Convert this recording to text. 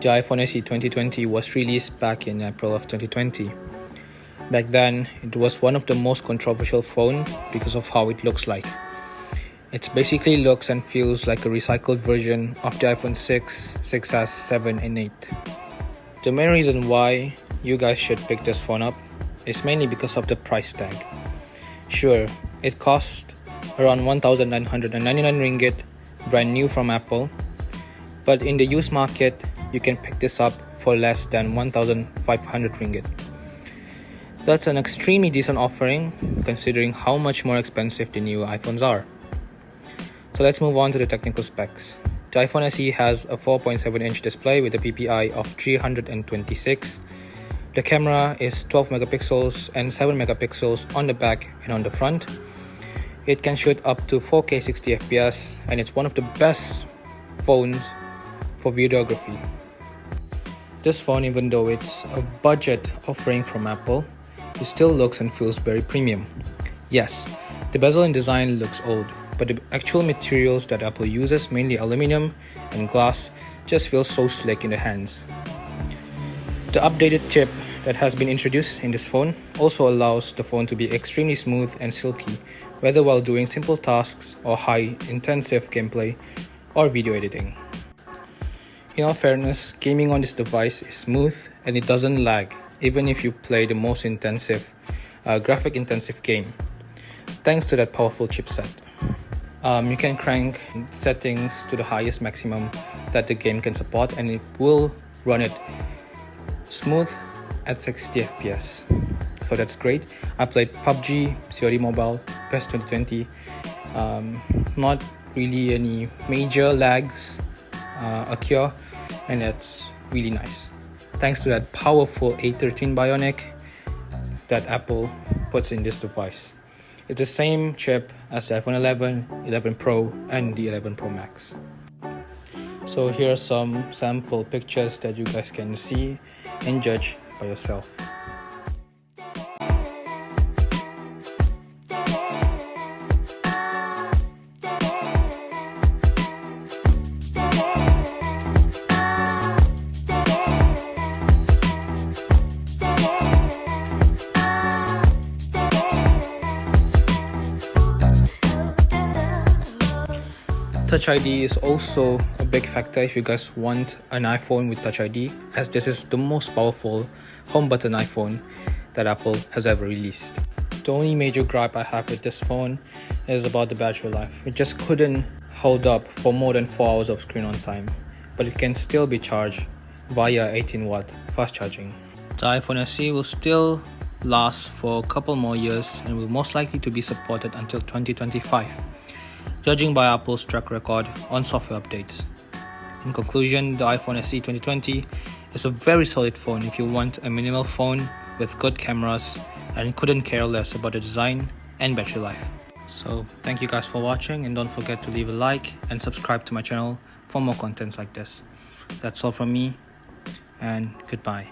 The iPhone SE 2020 was released back in April of 2020. Back then, it was one of the most controversial phones because of how it looks like. It basically looks and feels like a recycled version of the iPhone 6, 6S, 7 and 8. The main reason why you guys should pick this phone up is mainly because of the price tag. Sure, it costs around 1,999 ringgit, brand new from Apple, but in the used market, you can pick this up for less than 1,500 ringgit. That's an extremely decent offering considering how much more expensive the new iPhones are. So let's move on to the technical specs. The iPhone SE has a 4.7-inch display with a PPI of 326. The camera is 12 megapixels and 7 megapixels on the back and on the front. It can shoot up to 4K 60 FPS and it's one of the best phones for videography. This phone, even though it's a budget offering from Apple, it still looks and feels very premium. Yes, the bezel and design looks old, but the actual materials that Apple uses, mainly aluminum and glass, just feel so slick in the hands. The updated chip that has been introduced in this phone also allows the phone to be extremely smooth and silky, whether while doing simple tasks or high-intensive gameplay or video editing. In all fairness, gaming on this device is smooth and it doesn't lag, even if you play the most intensive, graphic-intensive game, thanks to that powerful chipset. You can crank settings to the highest maximum that the game can support and it will run it smooth at 60 FPS. So that's great. I played PUBG, COD Mobile, PES 2020. Not really any major lags occur, and that's really nice. Thanks to that powerful A13 Bionic that Apple puts in this device. It's the same chip as the iPhone 11, 11 Pro and the 11 Pro Max. So here are some sample pictures that you guys can see and judge by yourself. Touch ID is also a big factor if you guys want an iPhone with Touch ID, as this is the most powerful home button iPhone that Apple has ever released. The only major gripe I have with this phone is about the battery life. It just couldn't hold up for more than 4 hours of screen on time, but it can still be charged via 18-watt fast charging. The iPhone SE will still last for a couple more years and will most likely to be supported until 2025. Judging by Apple's track record on software updates. In conclusion, the iPhone SE 2020 is a very solid phone if you want a minimal phone with good cameras and couldn't care less about the design and battery life. So thank you guys for watching, and don't forget to leave a like and subscribe to my channel for more content like this. That's all from me, and goodbye.